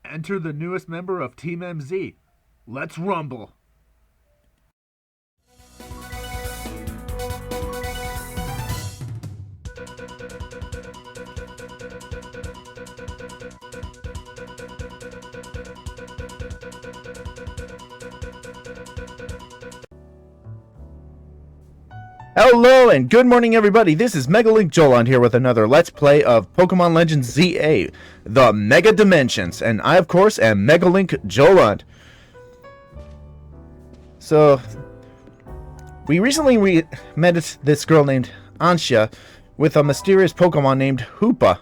Enter the newest member of Team MZ. Let's rumble. Hello and good morning, everybody. This is MegaLinkJoland here with another Let's Play of Pokemon Legends ZA, the Mega Dimensions, and I, of course, am MegaLinkJoland. So, we recently met this girl named Ansha with a mysterious Pokemon named Hoopa.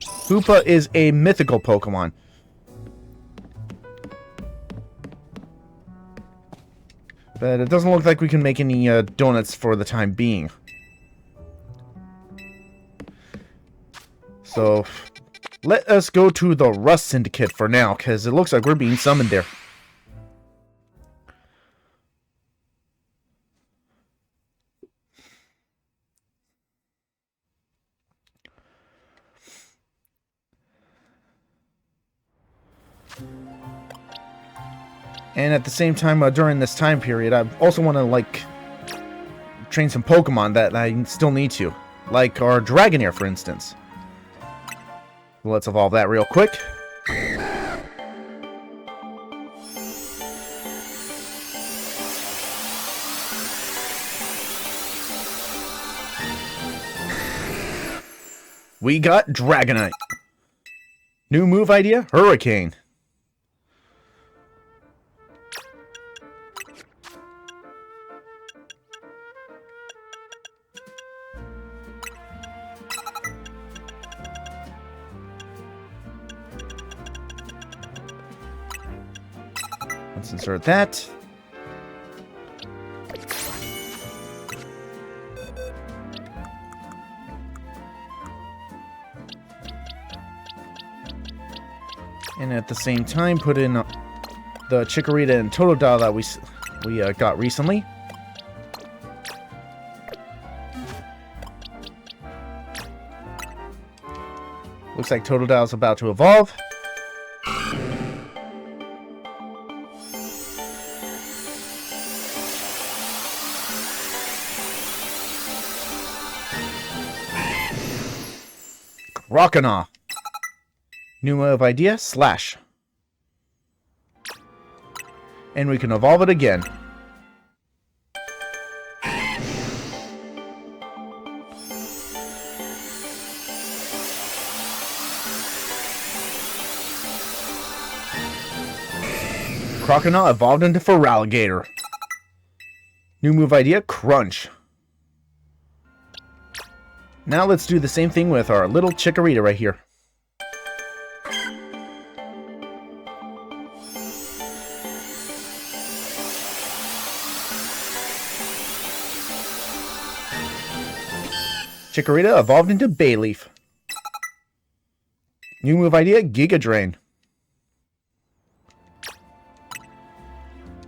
Hoopa is a mythical Pokemon. But it doesn't look like we can make any donuts for the time being. So, let us go to the Rust Syndicate for now, because it looks like we're being summoned there. And at the same time, during this time period, I also want to, train some Pokemon that I still need to. Like our Dragonair, for instance. Let's evolve that real quick. We got Dragonite. New move idea, Hurricane. Let's insert that. And at the same time, put in the Chikorita and Totodile that we got recently. Looks like Totodile's about to evolve. Rockana. New move idea, Slash. And we can evolve it again. Croconaw evolved into Feraligatr. New move idea, Crunch. Now let's do the same thing with our little Chikorita right here. Chikorita evolved into Bayleaf. New move idea, Giga Drain.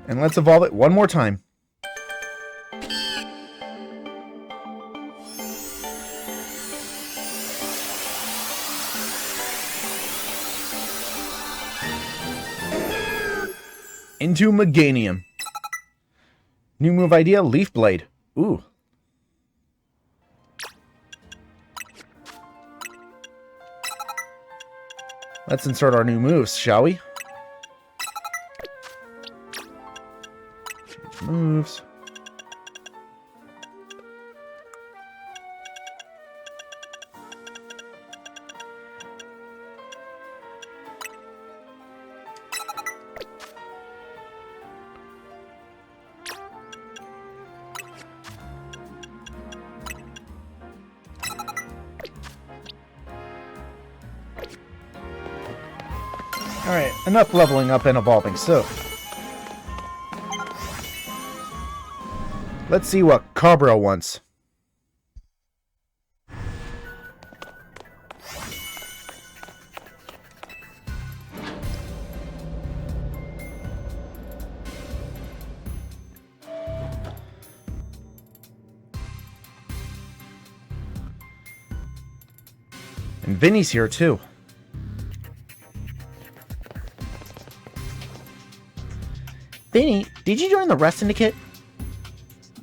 And let's evolve it one more time. Into Meganium. New move idea, Leaf Blade. Ooh. Let's insert our new moves, shall we? Change moves. Alright, enough leveling up and evolving, so let's see what Cabra wants. And Vinny's here too. Vinny, did you join the Rust Syndicate?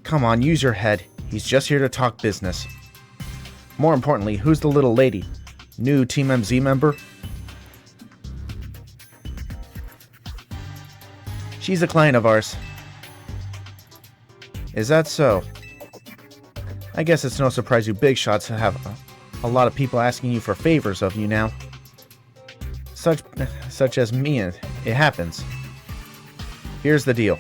Come on, use your head. He's just here to talk business. More importantly, who's the little lady? New Team MZ member? She's a client of ours. Is that so? I guess it's no surprise you big shots have a lot of people asking you for favors of you now. Such as me, and it happens. Here's the deal.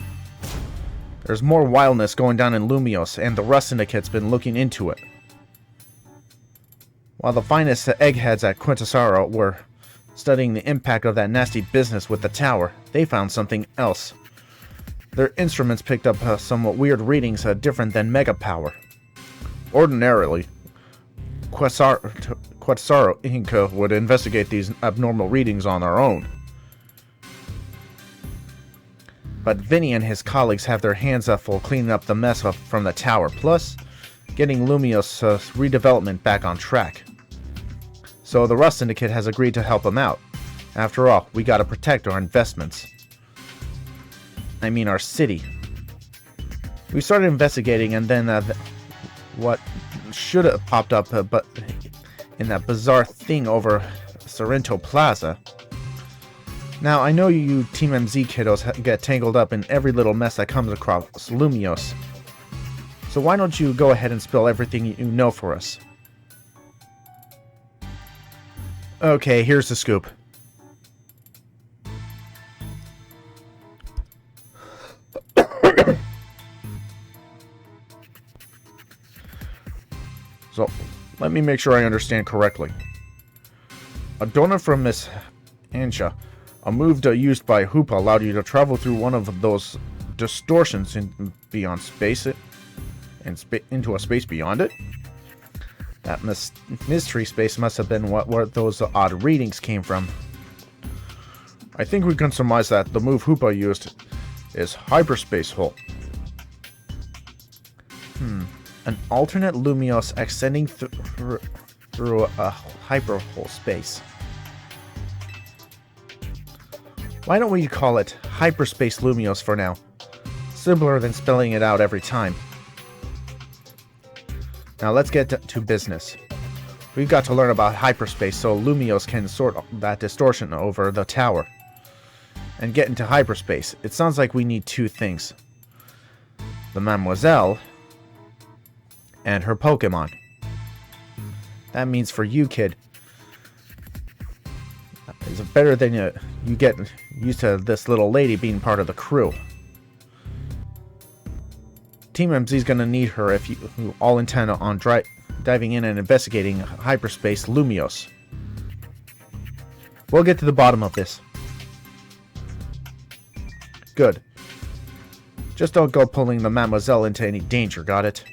There's more wildness going down in Lumiose, and the Rust Syndicate's been looking into it. While the finest eggheads at Quintessaro were studying the impact of that nasty business with the tower, they found something else. Their instruments picked up somewhat weird readings different than mega power. Ordinarily, Quintessaro Inc. would investigate these abnormal readings on their own. But Vinny and his colleagues have their hands full cleaning up the mess from the tower, plus getting Lumiose redevelopment back on track. So the Rust Syndicate has agreed to help them out. After all, we gotta protect our investments. I mean our city. We started investigating, and then what should have popped up but in that bizarre thing over Sorrento Plaza. Now, I know you Team MZ kiddos get tangled up in every little mess that comes across Lumiose. So why don't you go ahead and spill everything you know for us? Okay, here's the scoop. So, let me make sure I understand correctly. A donor from Miss Ansha, a move used by Hoopa allowed you to travel through one of those distortions beyond space, into a space beyond it. That mystery space must have been where those odd readings came from. I think we can surmise that the move Hoopa used is hyperspace hole. An alternate Lumiose extending through a hyperhole space. Why don't we call it hyperspace Lumiose for now? Simpler than spelling it out every time. Now let's get to business. We've got to learn about hyperspace so Lumiose can sort that distortion over the tower. And get into hyperspace. It sounds like we need two things. The Mademoiselle and her Pokemon. That means for you, kid, it's better than you get used to this little lady being part of the crew. Team MZ's gonna need her if you all intend on diving in and investigating hyperspace Lumiose. We'll get to the bottom of this. Good. Just don't go pulling the Mademoiselle into any danger, got it?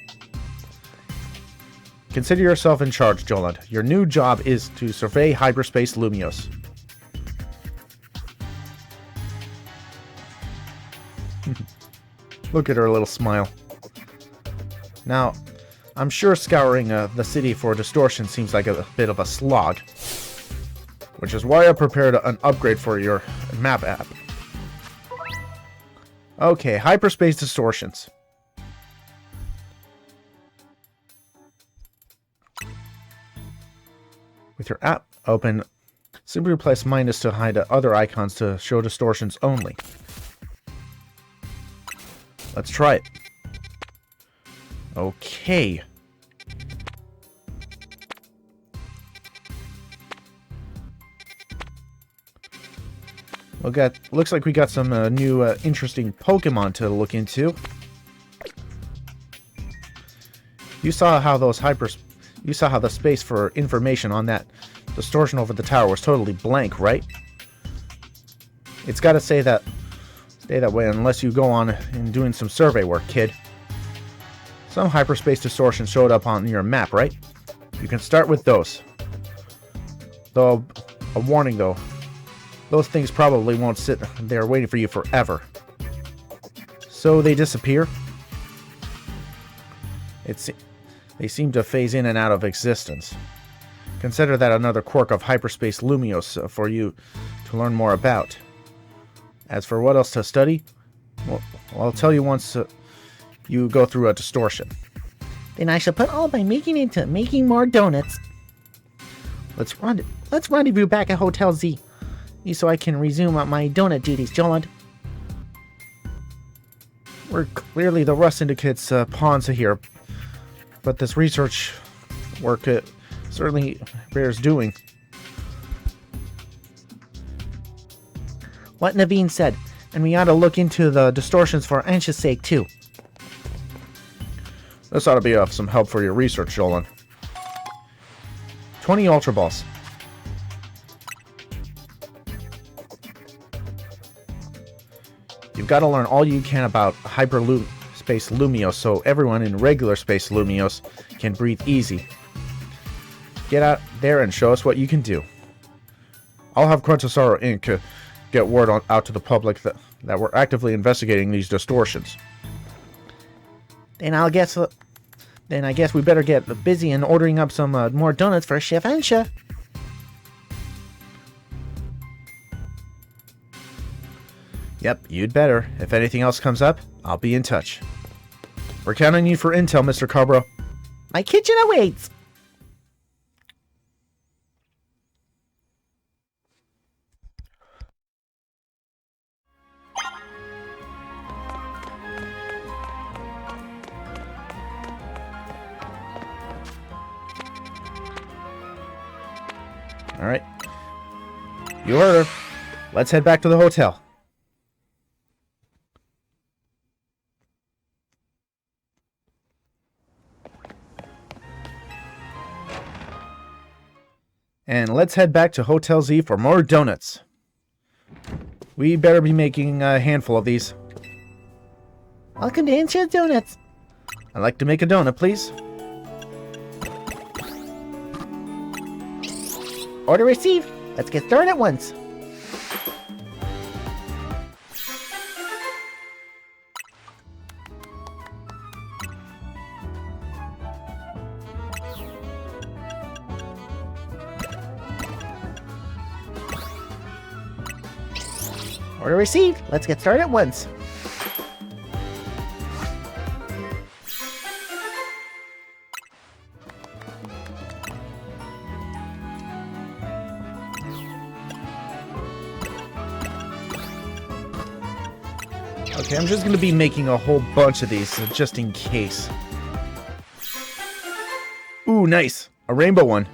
Consider yourself in charge, Joland. Your new job is to survey hyperspace Lumiose. Look at her little smile. Now, I'm sure scouring the city for distortion seems like a bit of a slog. Which is why I prepared an upgrade for your map app. Okay, hyperspace distortions. With your app open, simply press minus to hide other icons to show distortions only. Let's try it. Okay. Looks like we got some new interesting Pokemon to look into. You saw how the space for information on that distortion over the tower was totally blank, right? It's got to stay that way unless you go on and doing some survey work, kid. Some hyperspace distortions showed up on your map, right? You can start with those. Though, a warning though, those things probably won't sit there waiting for you forever. So they disappear. They seem to phase in and out of existence. Consider that another quirk of hyperspace Lumiose for you to learn more about. As for what else to study, Well, I'll tell you once you go through a distortion. Then I shall put all my making into making more donuts. Let's rendezvous back at Hotel Z, so I can resume my donut duties, Joland. We're clearly the Rust Syndicate's pawns here, but this research work certainly bears doing. What Naveen said, and we ought to look into the distortions for Ansha's sake, too. This ought to be of some help for your research, Joland. 20 Ultra Balls. You've got to learn all you can about hyperspace Lumiose so everyone in regular space Lumiose can breathe easy. Get out there and show us what you can do. I'll have Quintessaro Inc. Get word out to the public that we're actively investigating these distortions. Then I guess we better get busy in ordering up some more donuts for Chef Ansha. Yep, you'd better. If anything else comes up, I'll be in touch. We're counting you for intel, Mr. Cabro. My kitchen awaits. All right. You heard her. Let's head back to the hotel. And let's head back to Hotel Z for more donuts. We better be making a handful of these. Welcome to Ansha's Donuts. I'd like to make a donut, please. Order received. Let's get started at once. Order received. Let's get started at once. Okay, I'm just going to be making a whole bunch of these, just in case. Ooh, nice. A rainbow one.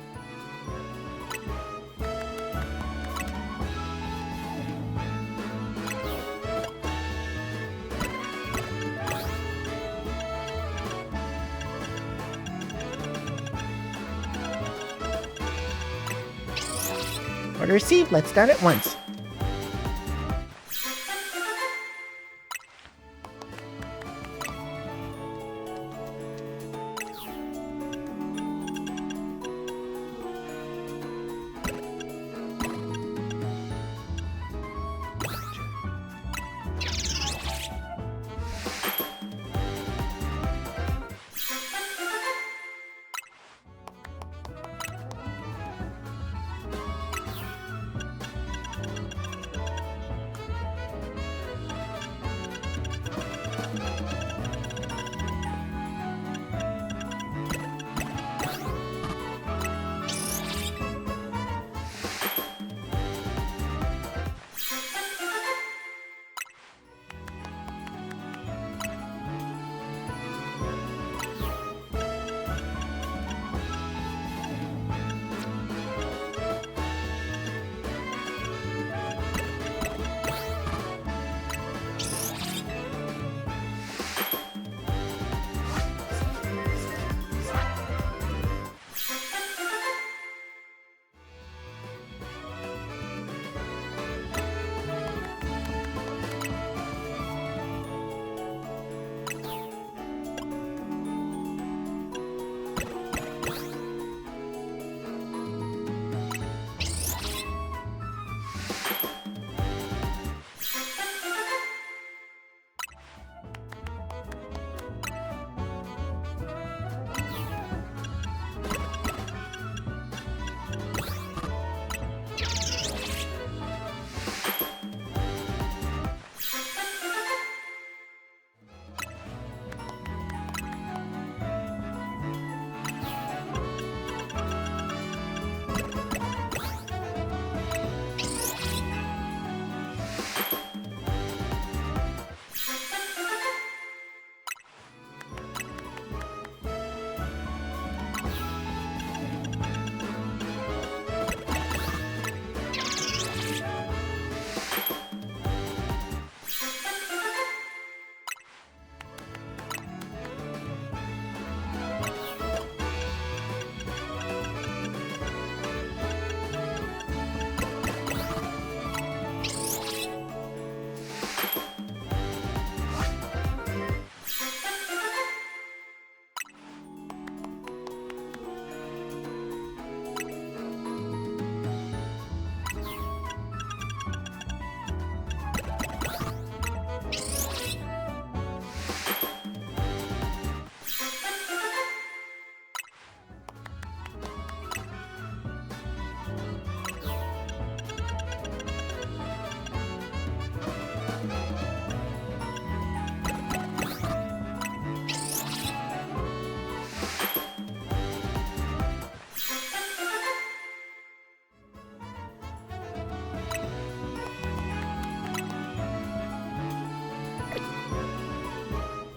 Order received. Let's start at once.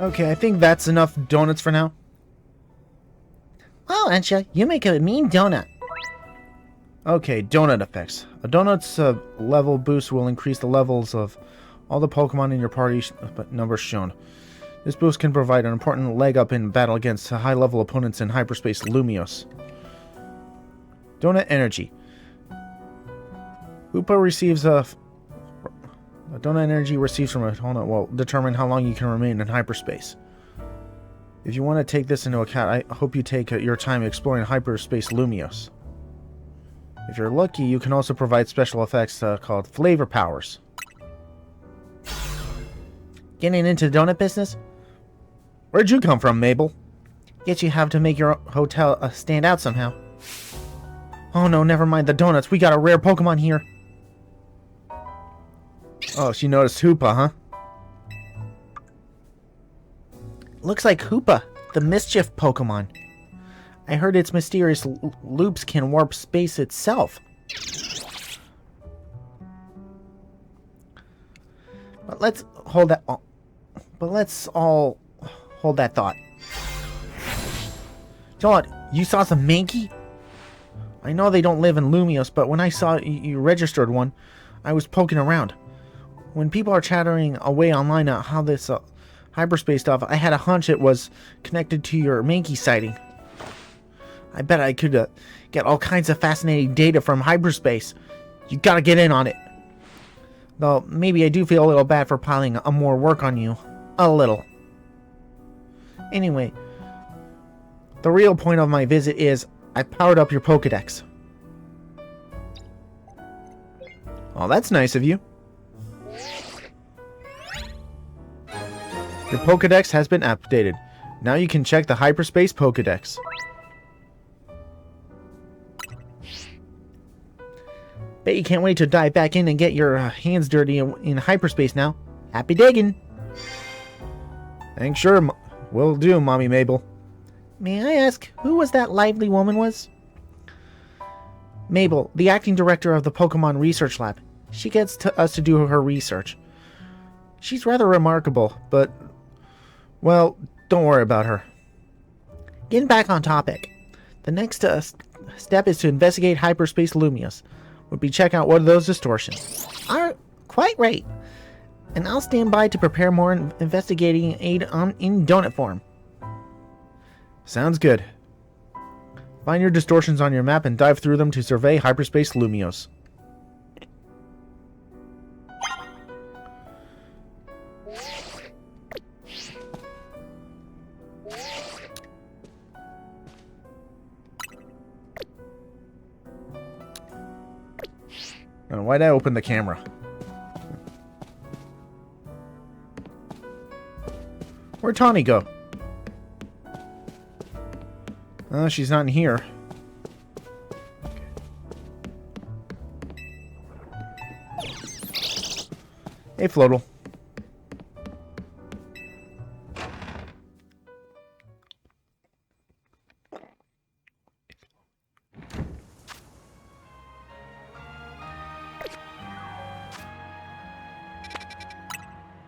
Okay, I think that's enough donuts for now. Wow, Ansha, you make a mean donut. Okay, donut effects. A donut's level boost will increase the levels of all the Pokemon in your party numbers shown. This boost can provide an important leg up in battle against high-level opponents in hyperspace Lumiose. Donut energy. Hoopa receives a donut energy received from a donut will determine how long you can remain in hyperspace. If you want to take this into account, I hope you take your time exploring hyperspace Lumiose. If you're lucky, you can also provide special effects called flavor powers. Getting into the donut business? Where'd you come from, Mabel? Guess you have to make your hotel stand out somehow. Oh no, never mind the donuts. We got a rare Pokemon here. Oh, she noticed Hoopa, huh? Looks like Hoopa, the mischief Pokemon. I heard its mysterious loops can warp space itself. But let's all hold that thought. Joland, you saw some Mankey? I know they don't live in Lumiose, but when I saw you registered one, I was poking around. When people are chattering away online on how this hyperspace stuff, I had a hunch it was connected to your Mankey sighting. I bet I could get all kinds of fascinating data from hyperspace. You gotta get in on it. Though, maybe I do feel a little bad for piling more work on you. A little. Anyway, the real point of my visit is I powered up your Pokedex. Oh, that's nice of you. Your Pokedex has been updated. Now you can check the Hyperspace Pokedex. Bet you can't wait to dive back in and get your hands dirty in hyperspace now. Happy digging! Thanks, sure. Will do, Mommy Mabel. May I ask who was that lively woman was? Mabel, the acting director of the Pokemon Research Lab. She gets us to do her research. She's rather remarkable, but... well, don't worry about her. Getting back on topic. The next step is to investigate Hyperspace Lumiose. We'll be checking out what are those distortions. Quite right. And I'll stand by to prepare more investigating aid in donut form. Sounds good. Find your distortions on your map and dive through them to survey Hyperspace Lumiose. Why'd I open the camera? Where'd Tawny go? She's not in here. Hey, Floatle.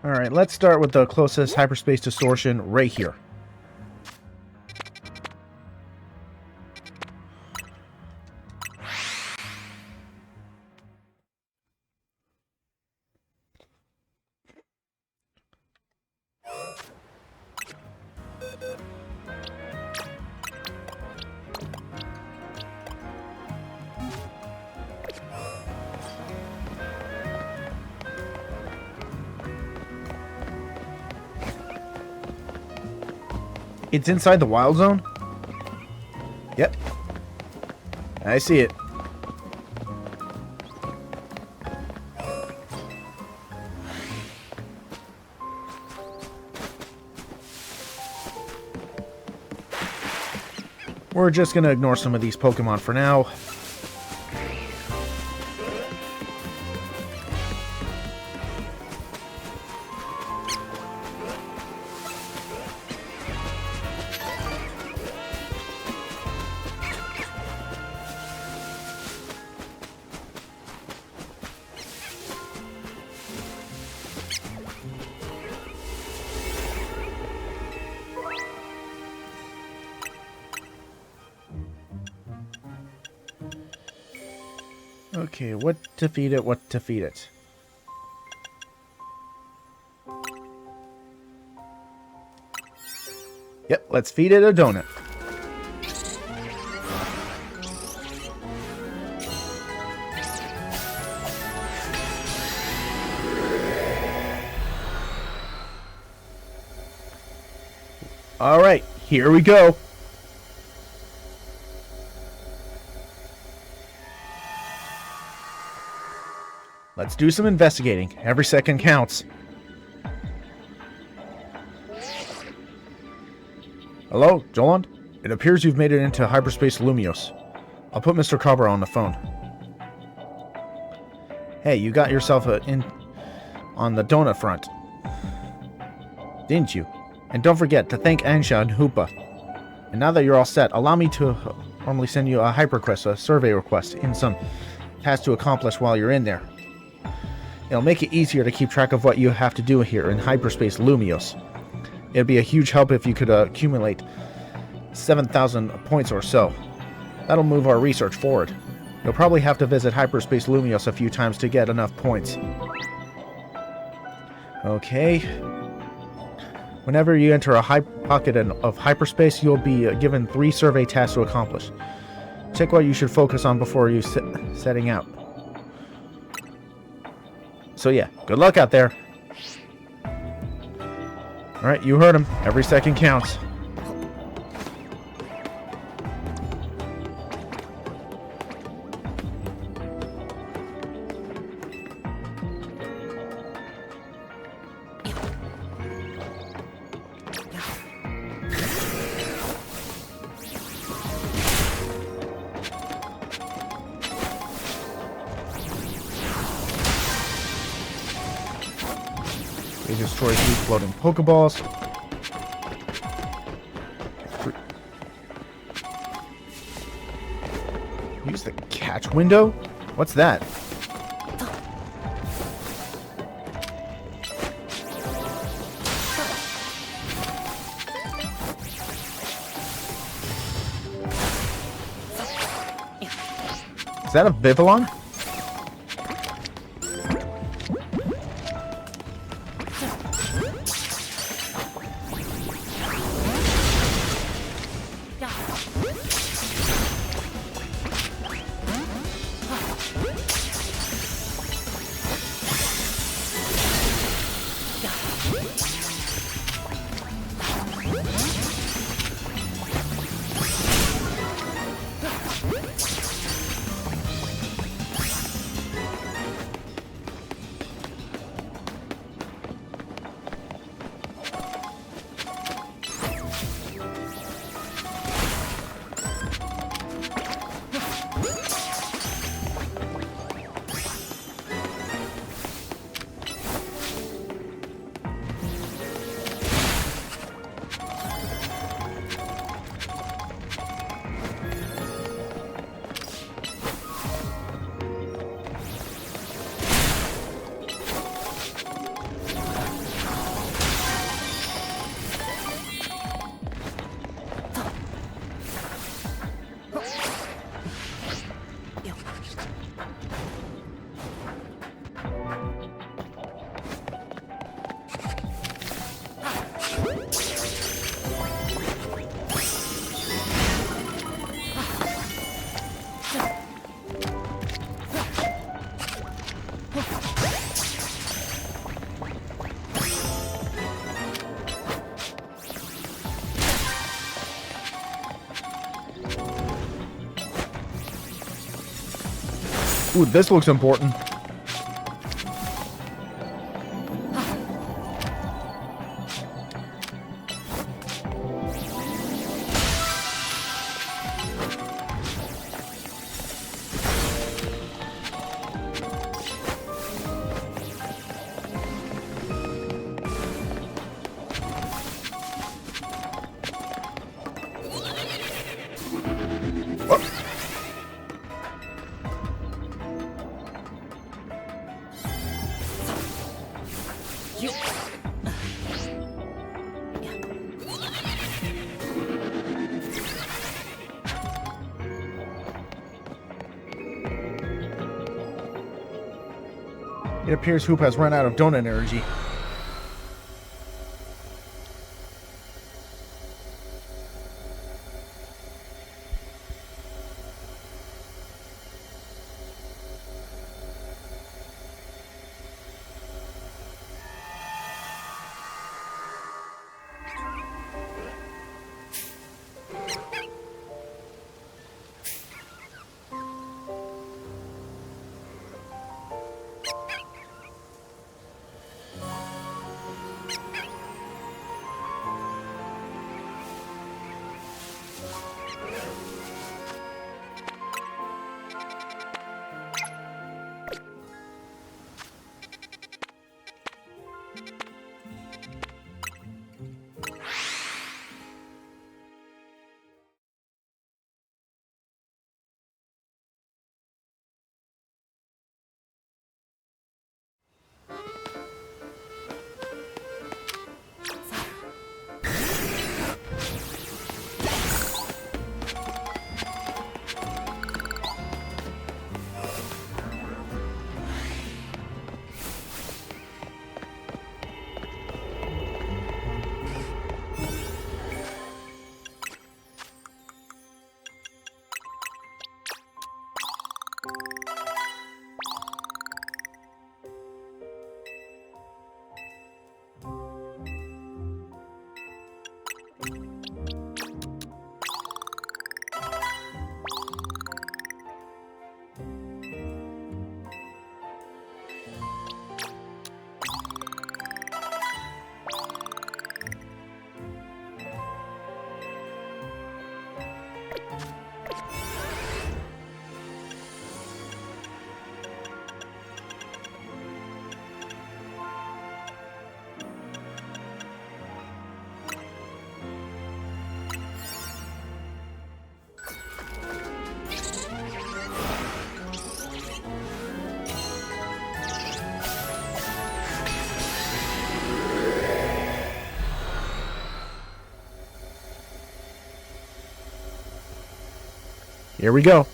Alright, let's start with the closest hyperspace distortion right here. It's inside the wild zone? Yep. I see it. We're just gonna ignore some of these Pokemon for now. Okay, what to feed it, what to feed it. Yep, let's feed it a donut. Alright, here we go. Let's do some investigating. Every second counts. Hello, Joland? It appears you've made it into hyperspace Lumiose. I'll put Mr. Carver on the phone. Hey, you got yourself in on the donut front. Didn't you? And don't forget to thank Ansha and Hoopa. And now that you're all set, allow me to normally send you a hyperquest, a survey request, in some tasks to accomplish while you're in there. It'll make it easier to keep track of what you have to do here in hyperspace Lumiose. It'd be a huge help if you could accumulate 7,000 points or so. That'll move our research forward. You'll probably have to visit hyperspace Lumiose a few times to get enough points. Okay. Whenever you enter a pocket of hyperspace, you'll be given 3 survey tasks to accomplish. Check what you should focus on before you setting out. So yeah, good luck out there. Alright, you heard him. Every second counts. They destroy 3 floating Pokeballs. Use the catch window? What's that? Is that a Vivillon? Ooh, this looks important. It appears Hoop has run out of donut energy. Here we go.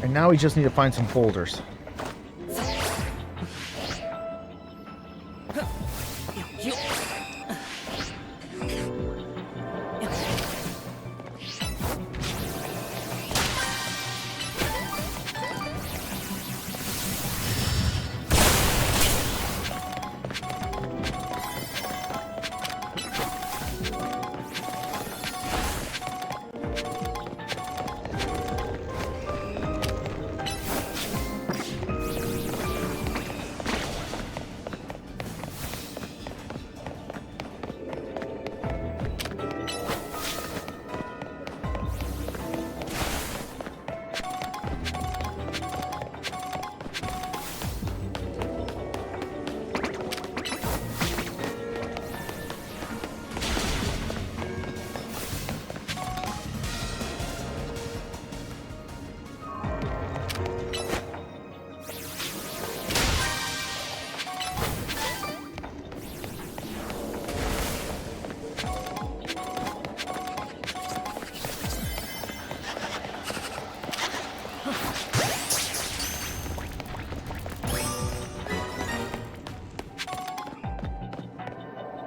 And now we just need to find some boulders.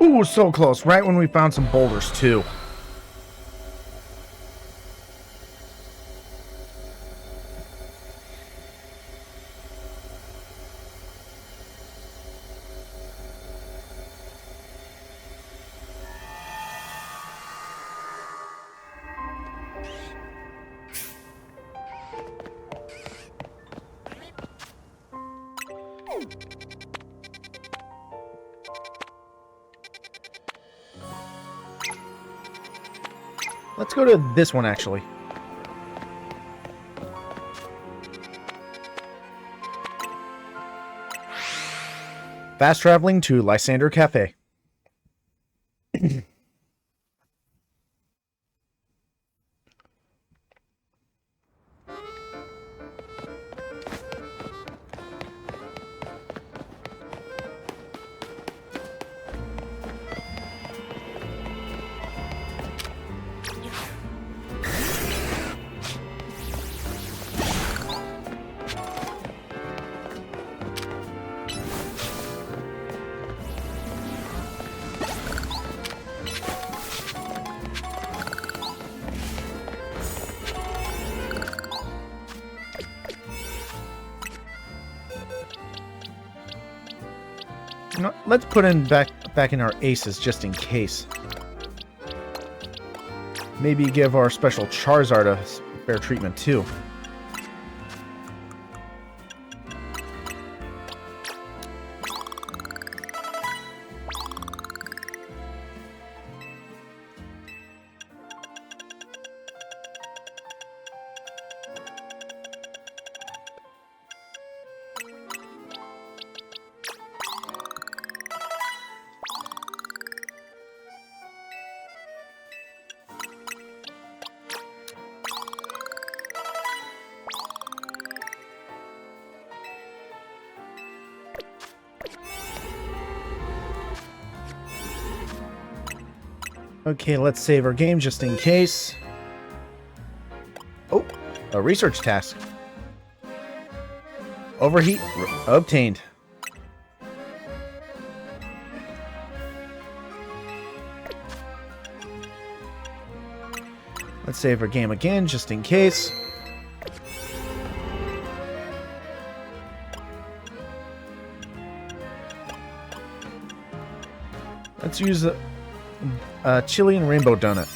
Ooh, so close. Right when we found some boulders, too. Let's go to this one, actually. Fast traveling to Lysander Cafe. Let's put in back in our aces just in case. Maybe give our special Charizard a fair treatment too. Okay, let's save our game just in case. Oh, a research task. Overheat obtained. Let's save our game again just in case. Let's use a chili and rainbow donut.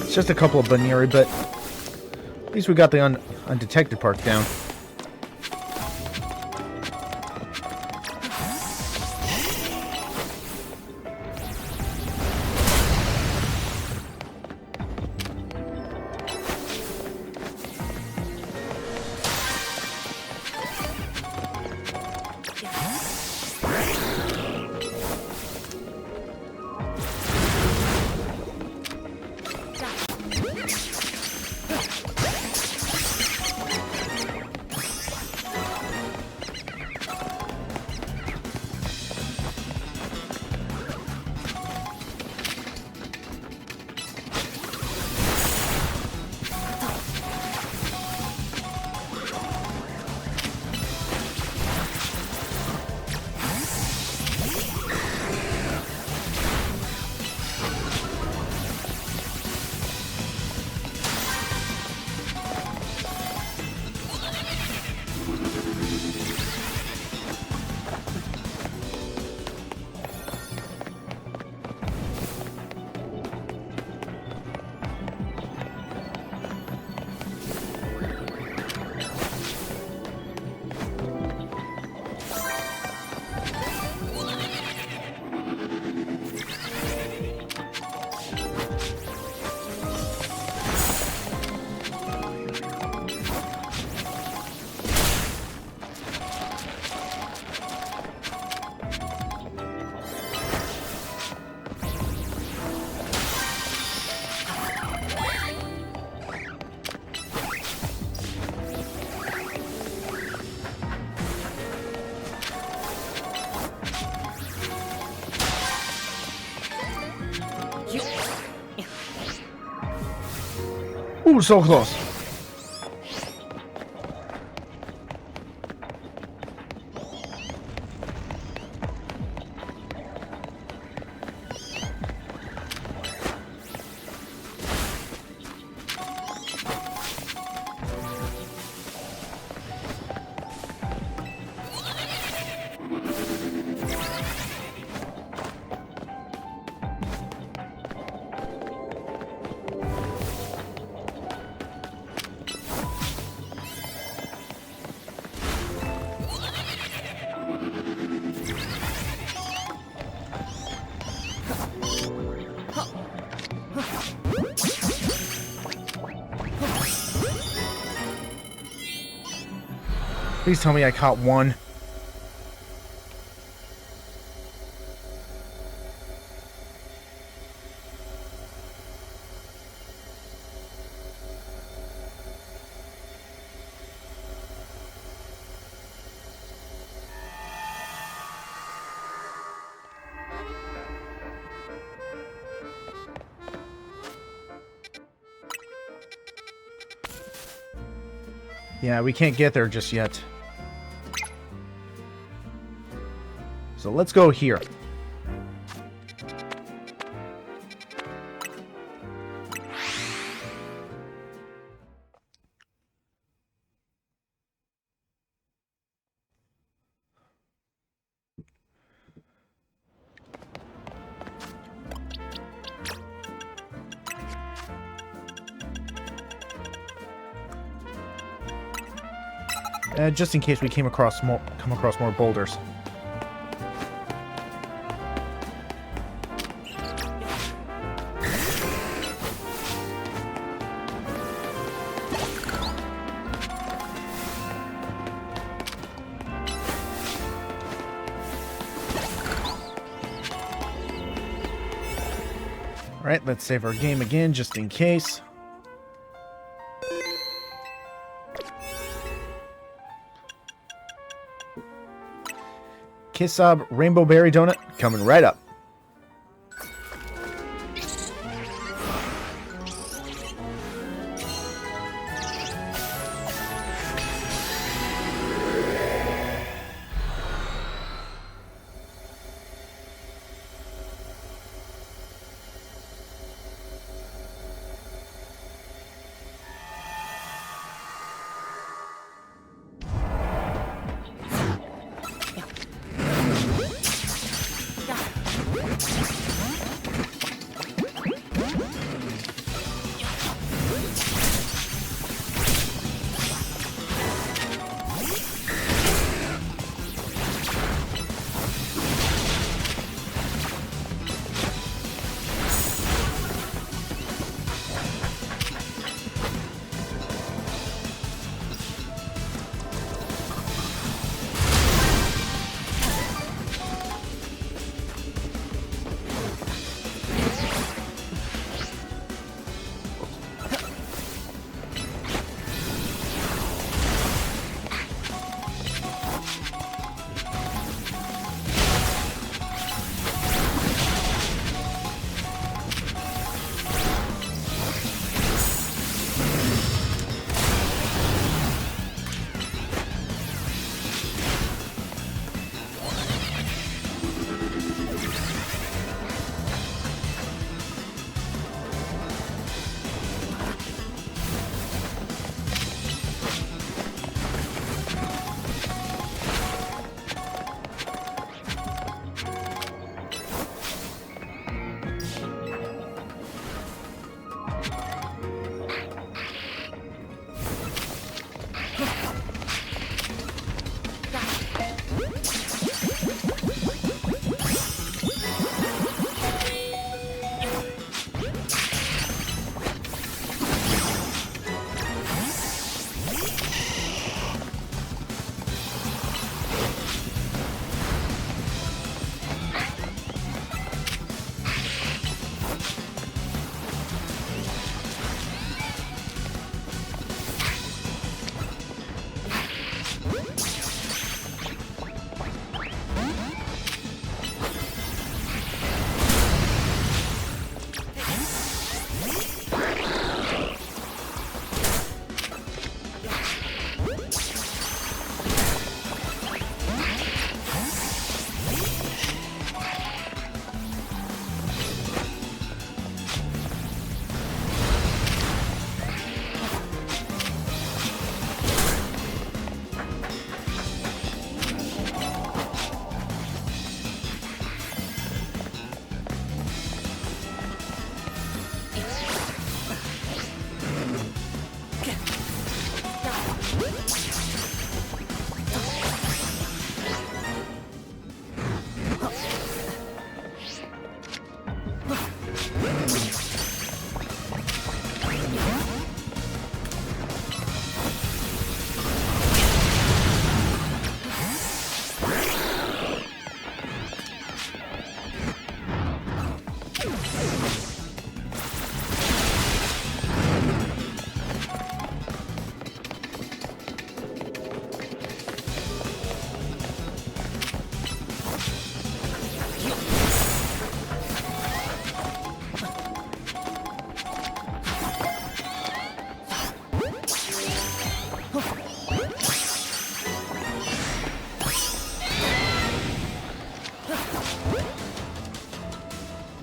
It's just a couple of Baneri, but at least we got the undetected part down. Ooh, so close. Please tell me I caught one. Yeah, we can't get there just yet. So let's go here. Just in case we come across more boulders. Alright, let's save our game again, just in case. Kisab Rainbow Berry Donut coming right up.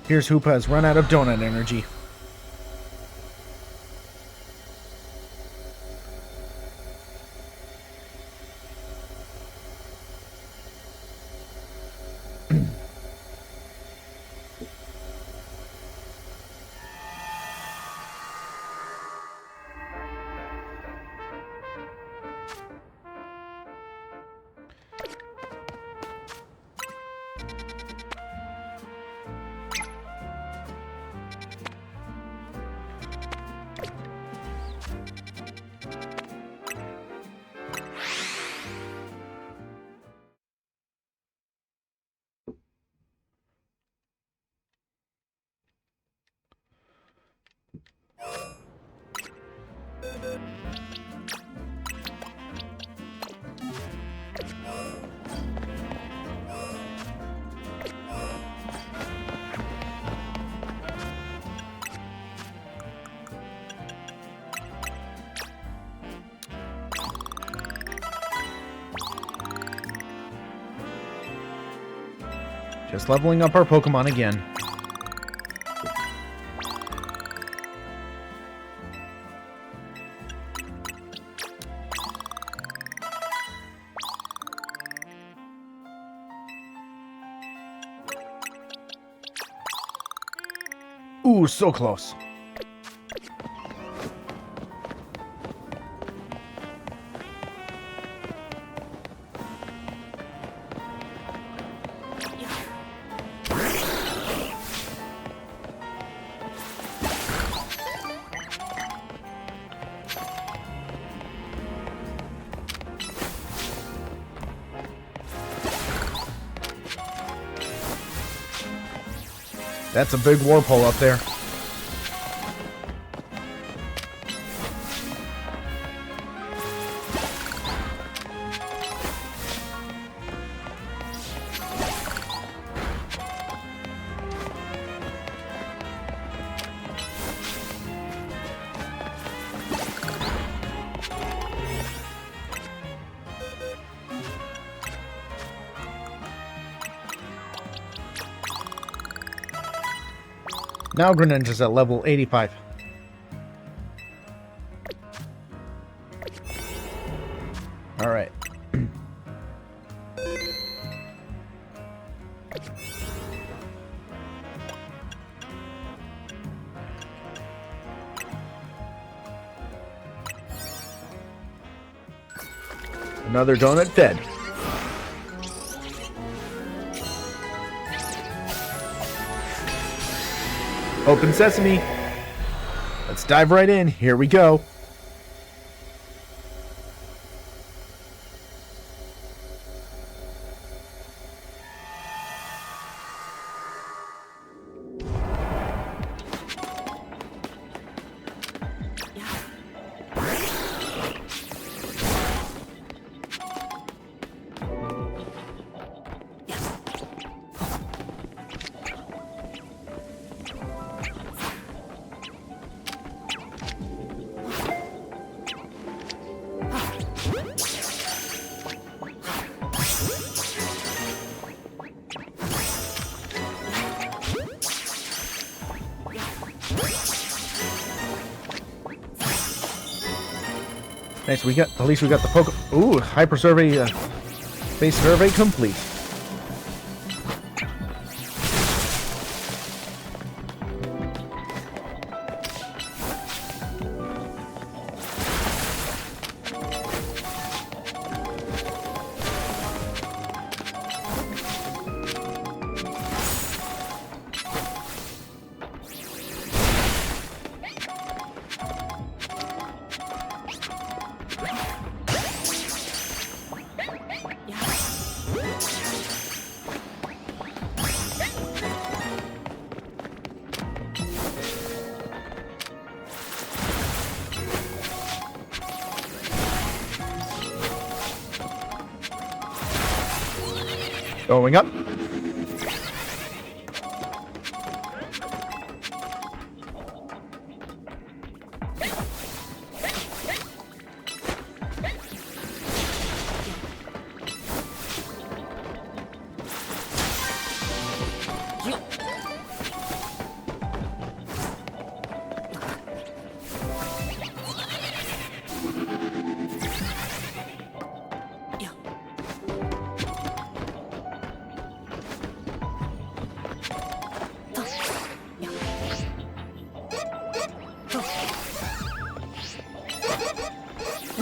Here's Hoopa has run out of donut energy. Just leveling up our Pokemon again. Ooh, so close. That's a big Warpole up there. Now Greninja's at level 85. Alright. Another donut dead. Open sesame. Let's dive right in. Here we go. Nice, at least we got the Ooh, Hyper Survey, Space Survey complete. Going up.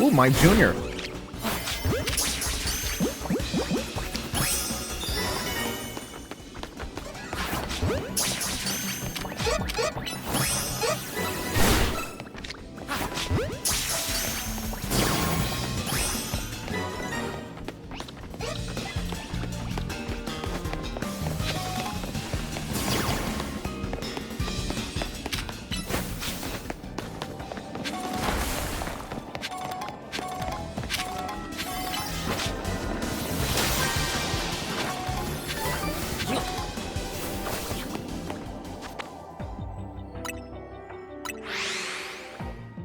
Ooh, my junior.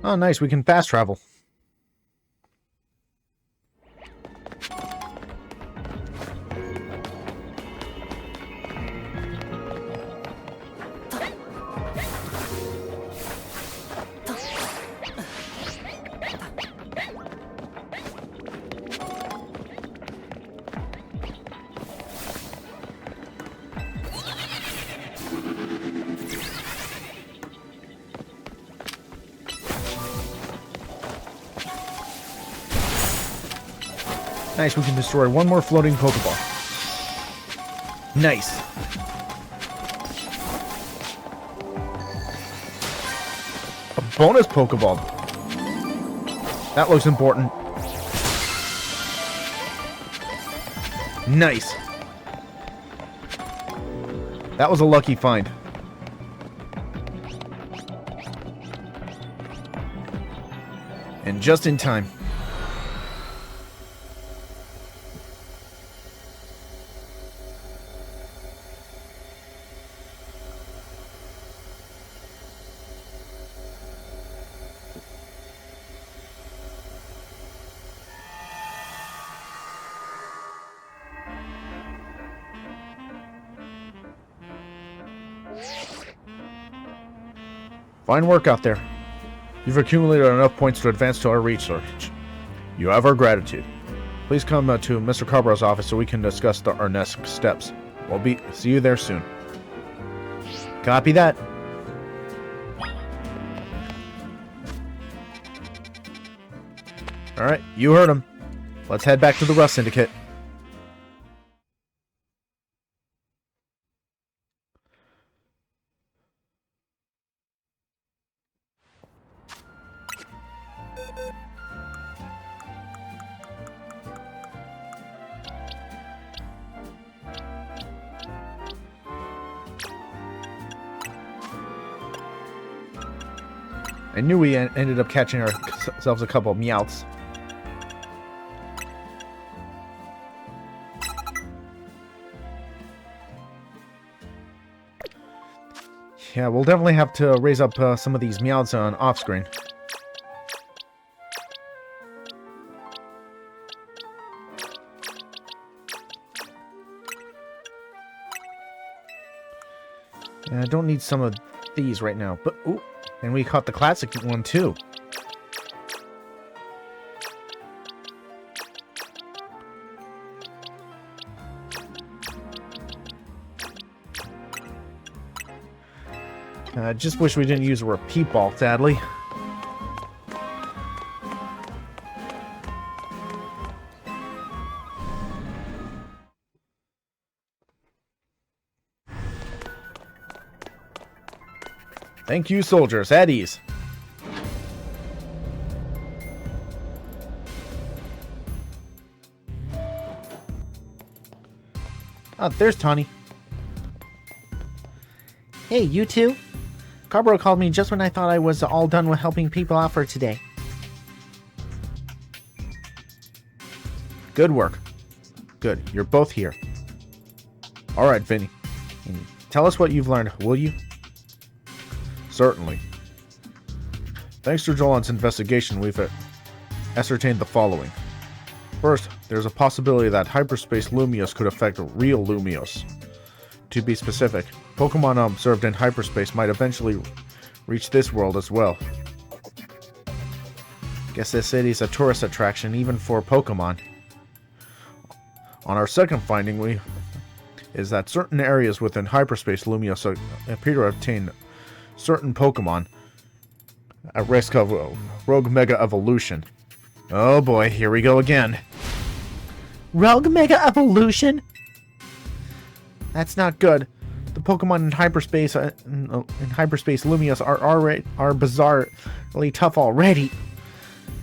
Oh, nice. We can fast travel. Nice, we can destroy one more floating Pokeball. Nice. A bonus Pokeball. That looks important. Nice. That was a lucky find. And just in time. Fine work out there. You've accumulated enough points to advance to our research. You have our gratitude. Please come to Mr. Carborough's office so we can discuss our next steps. We'll see you there soon. Copy that. Alright, you heard him. Let's head back to the Rust Syndicate. I knew we ended up catching ourselves a couple of Meowths. Yeah, we'll definitely have to raise up some of these Meowths on off-screen. I don't need some of these right now, but ooh, and we caught the classic one too. I just wish we didn't use a repeat ball, sadly. Thank you, soldiers. At ease. Oh, there's Tawny. Hey, you two? Carborough called me just when I thought I was all done with helping people out for today. Good work. Good. You're both here. Alright, Vinny. Tell us what you've learned, will you? Certainly. Thanks to Joland's investigation, we've ascertained the following. First, there's a possibility that hyperspace Lumiose could affect real Lumiose. To be specific, Pokemon observed in hyperspace might eventually reach this world as well. Guess this city's a tourist attraction even for Pokemon. On our second finding is that certain areas within hyperspace Lumiose appear to obtain certain Pokemon at risk of rogue Mega Evolution. Oh boy, here we go again. Rogue Mega Evolution? That's not good. The Pokemon in hyperspace Lumiose are bizarrely tough already.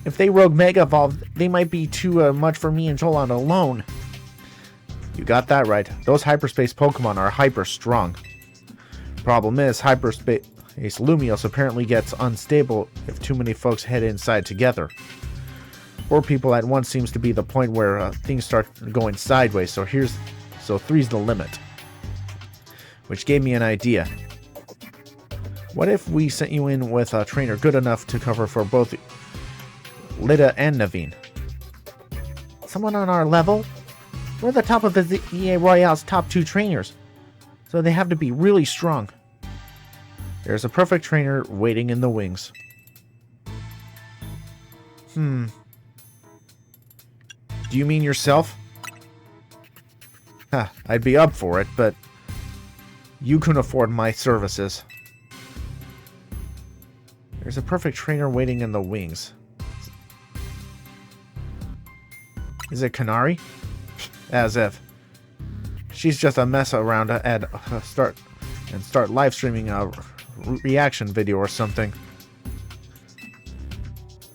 If they Rogue Mega Evolve, they might be too much for me and Joland alone. You got that right. Those hyperspace Pokemon are hyper strong. Problem is, hyperspace Lumiose apparently gets unstable if too many folks head inside together. 4 people at once seems to be the point where things start going sideways, so 3's the limit. Which gave me an idea. What if we sent you in with a trainer good enough to cover for both Lida and Naveen? Someone on our level? We're the top of the EA Royale's top 2 trainers, so they have to be really strong. There's a perfect trainer waiting in the wings. Do you mean yourself? I'd be up for it, but you couldn't afford my services. There's a perfect trainer waiting in the wings. Is it Kanari? As if. She's just a mess around at start live streaming a reaction video or something.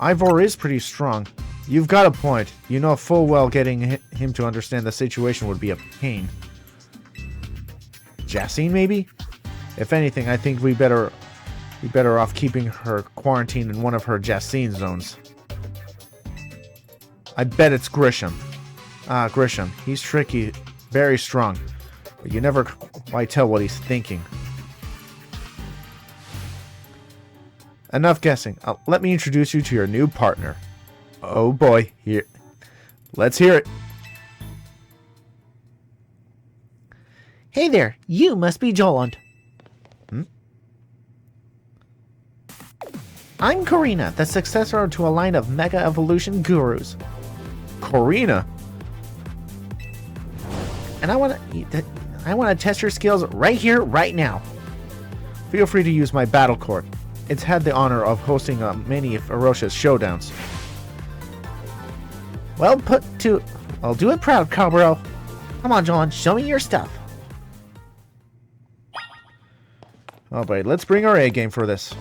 Ivor is pretty strong. You've got a point. You know full well getting him to understand the situation would be a pain. Jacine, maybe? If anything, I think we better off keeping her quarantined in one of her Jacine zones. I bet it's Grisham. Grisham. He's tricky, very strong, but you never quite tell what he's thinking. Enough guessing. Let me introduce you to your new partner. Oh boy, here. Let's hear it. Hey there, you must be Joland. I'm Korina, the successor to a line of Mega Evolution gurus. Korina? And I want to test your skills right here, right now. Feel free to use my battle court. It's had the honor of hosting many ferocious showdowns. Well put to... I'll do it proud, cowbro. Come on, Joland, show me your stuff. Oh boy, let's bring our A game for this.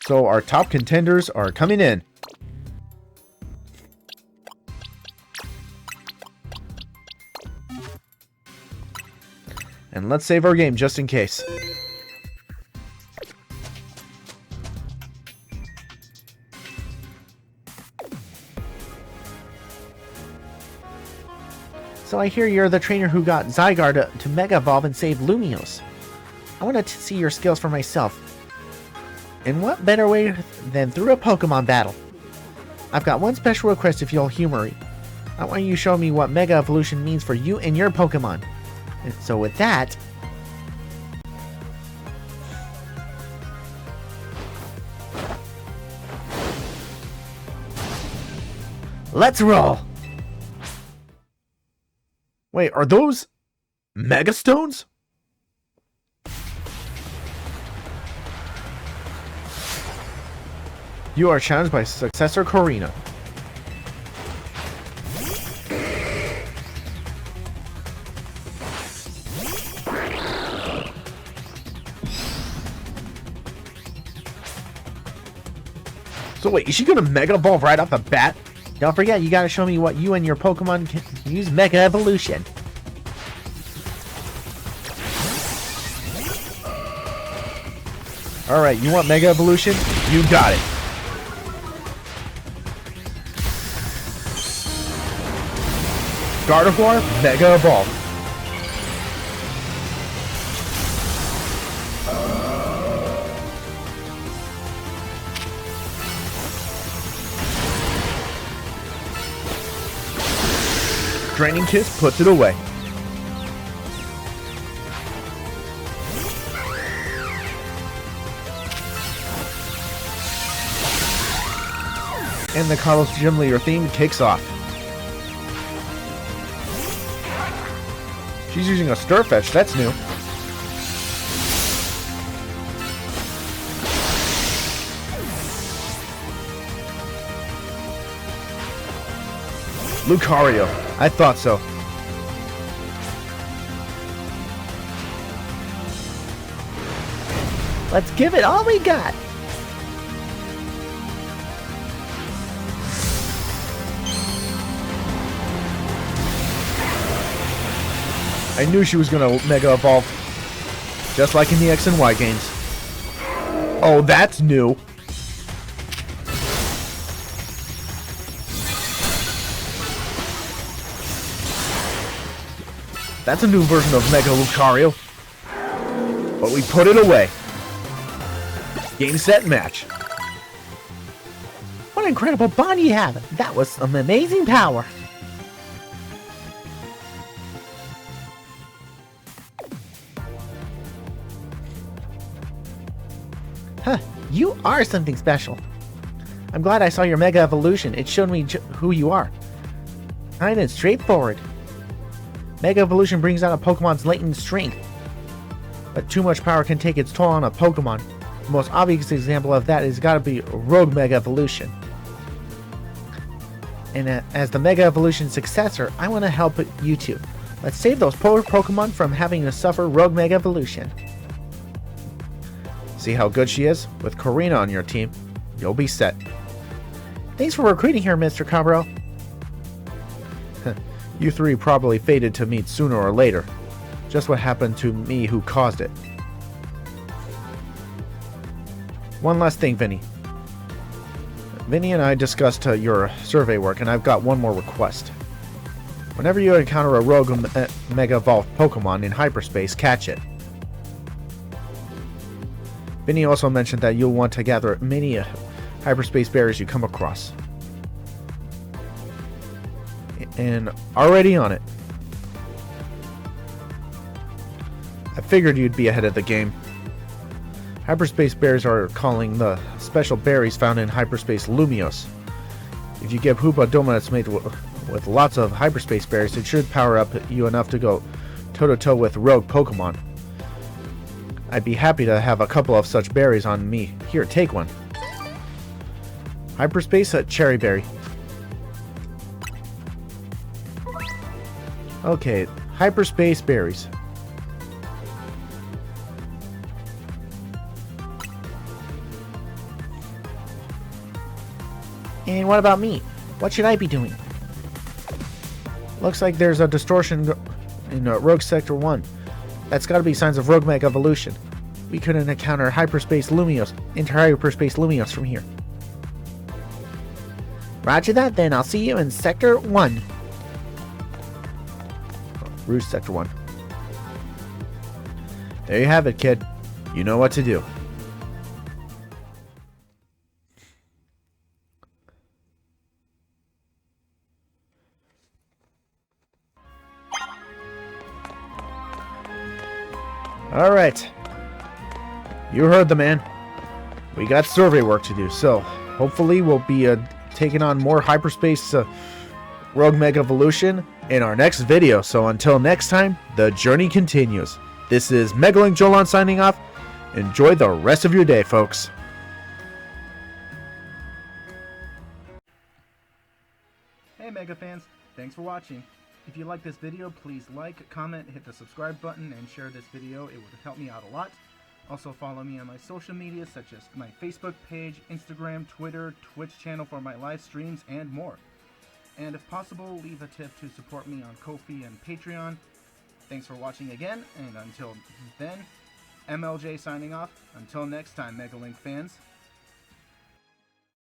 So our top contenders are coming in. And let's save our game just in case. So I hear you're the trainer who got Zygarde to Mega Evolve and save Lumiose. I want to see your skills for myself. And what better way than through a Pokemon battle? I've got one special request if you'll humor me. I want you to show me what Mega Evolution means for you and your Pokemon. And so with that... let's roll! Wait, are those Mega Stones? You are challenged by Successor Korina. So wait, is she gonna Mega Evolve right off the bat? Don't forget, you gotta show me what you and your Pokemon can use Mega Evolution. Alright, you want Mega Evolution? You got it. Gardevoir, Mega Evolve. Draining Kiss puts it away. And the Carlos Gym Leader theme kicks off. She's using a stir fetch, that's new. Lucario. I thought so. Let's give it all we got. I knew she was gonna Mega Evolve. Just like in the X and Y games. Oh, that's new. That's a new version of Mega Lucario. But we put it away. Game, set, match. What an incredible bond you have. That was some amazing power. Huh, you are something special. I'm glad I saw your Mega Evolution. It showed me who you are. Kind and straightforward. Mega Evolution brings out a Pokemon's latent strength. But too much power can take its toll on a Pokemon. The most obvious example of that is gotta be Rogue Mega Evolution. And as the Mega Evolution successor, I want to help you two. Let's save those poor Pokemon from having to suffer Rogue Mega Evolution. See how good she is? With Korina on your team, you'll be set. Thanks for recruiting her, Mr. Cabro. You three probably fated to meet sooner or later. Just what happened to me who caused it. One last thing, Vinny. Vinny and I discussed your survey work, and I've got one more request. Whenever you encounter a rogue Mega Evolved Pokemon in hyperspace, catch it. Vinny also mentioned that you'll want to gather many hyperspace berries you come across. And already on it. I figured you'd be ahead of the game. Hyperspace berries are calling the special berries found in hyperspace Lumiose. If you get Hoopa Donuts made with lots of hyperspace berries, it should power up you enough to go toe-to-toe with rogue Pokemon. I'd be happy to have a couple of such berries on me. Here, take one. Hyperspace Cherry Berry. Okay, hyperspace berries. And what about me? What should I be doing? Looks like there's a distortion in Rogue Sector 1. That's gotta be signs of Rogue Mega Evolution. We couldn't encounter hyperspace Lumiose, hyperspace Lumiose from here. Roger that, then I'll see you in Sector 1. Rouge Sector 1. There you have it, kid. You know what to do. Alright. You heard the man. We got survey work to do, so hopefully we'll be taking on more hyperspace Rogue Mega Evolution in our next video. So until next time, the journey continues. This is MegaLinkJoland signing off. Enjoy the rest of your day, folks. Hey Mega fans, thanks for watching. If you like this video, please like, comment, hit the subscribe button, and share this video. It would help me out a lot. Also follow me on my social media such as my Facebook page, Instagram, Twitter, Twitch channel for my live streams, and more. And if possible, leave a tip to support me on Ko-fi and Patreon. Thanks for watching again, and until then, MLJ signing off. Until next time, MegaLink fans.